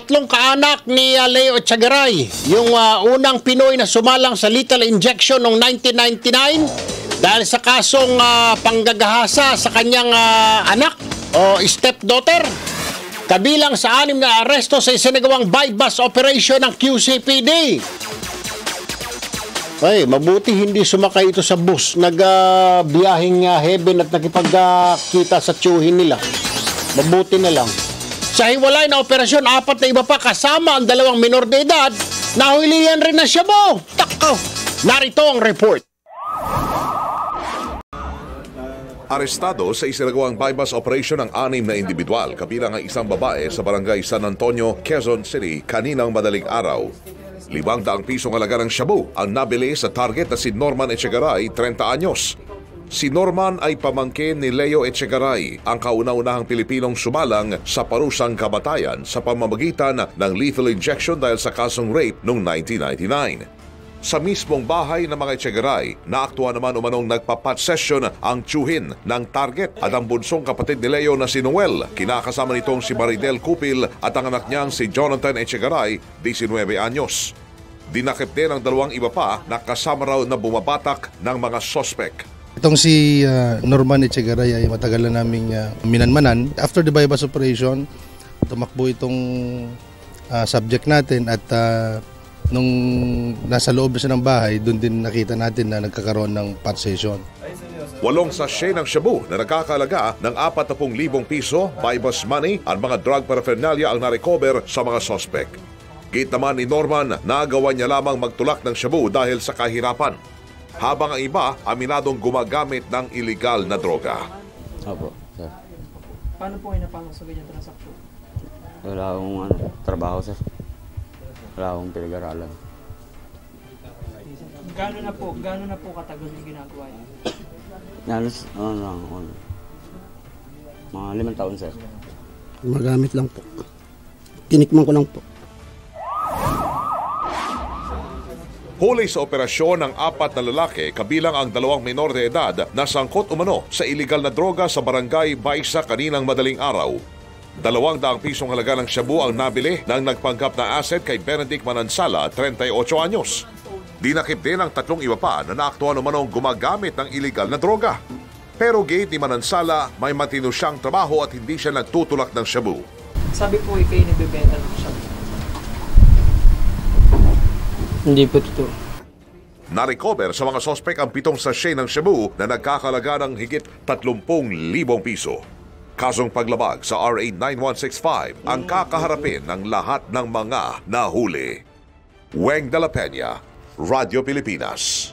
tatlong kaanak ni Leo Echegaray, yung unang Pinoy na sumalang sa lethal injection noong 1999 dahil sa kasong panggagahasa sa kanyang anak o stepdaughter. Kabilang sa 6 na aresto sa isinagawang bypass operation ng QCPD. Ay, mabuti hindi sumakay ito sa bus. Nagbiyahing heaven at nakipagkita sa tiyuhin nila. Mabuti na lang. Sa hiwalay na operasyon, 4 na iba pa kasama ang 2 minor de edad. Nahulihan rin na siya mo. Takaw! Narito ang report. Arestado sa isinagawang bypass operation ng 6 na individual, kabilang ang isang babae sa barangay San Antonio, Quezon City, kaninang madaling araw. 500 pisong halaga ng shabu ang nabili sa target na si Norman Echegaray, 30 anyos. Si Norman ay pamangkin ni Leo Echegaray, ang kauna-unahang Pilipinong sumalang sa parusang kamatayan sa pamamagitan ng lethal injection dahil sa kasong rape noong 1999. Sa mismong bahay ng mga Echegaray, naaktuhan naman umanong nagpapat session ang tiyuhin ng target at ang bunsong kapatid ni Leo na si Noel. Kinakasama nitong si Maridel Cupil at ang anak niyang si Jonathan Echegaray, 19 anyos. Dinakip din ang 2 iba pa na kasama raw na bumabatak ng mga sospek. Itong si Norman Echegaray ay matagal na naming minanmanan. After the bypass operation, tumakbo itong subject natin at nung nasa loob na siya ng bahay, doon din nakita natin na nagkakaroon ng pot session. 8 sachet ng shabu na nagkakalaga ng 40,000 piso, bypass money at mga drug paraphernalia ang narecover sa mga sospek. Gate naman ni Norman, nagawa niya lamang magtulak ng shabu dahil sa kahirapan, habang ang iba aminadong gumagamit ng illegal na droga. Opo, sir. Paano po kayo napasok sa ganyan transaksyon? Wala akong trabaho, sir. Wala akong pinag-aralan. Gaano na po katagal yung ginagawa niyo? Nalos, mga 5 taon, sir. Magamit lang po. Tinikman ko lang po. Huli sa operasyon ng 4 na lalaki, kabilang ang 2 minor de edad na sangkot umano sa iligal na droga sa barangay Baisa kaninang madaling araw. 200 pisong halaga ng shabu ang nabili ng nagpanggap na asset kay Benedict Manansala, 38 anyos. Dinakip din ang 3 iba pa na naaktuhan umanong gumagamit ng iligal na droga. Pero gate ni Manansala, may matino siyang trabaho at hindi siya nagtutulak ng shabu. Sabi po kayo nagbebenta ng shabu. Hindi po totoo. Narecover sa mga sospek ang 7 sachet ng shabu na nagkakalaga ng higit 30,000 piso. Kasong paglabag sa RA 9165 ang kakaharapin ng lahat ng mga nahuli. Weng de la Peña, Radio Pilipinas.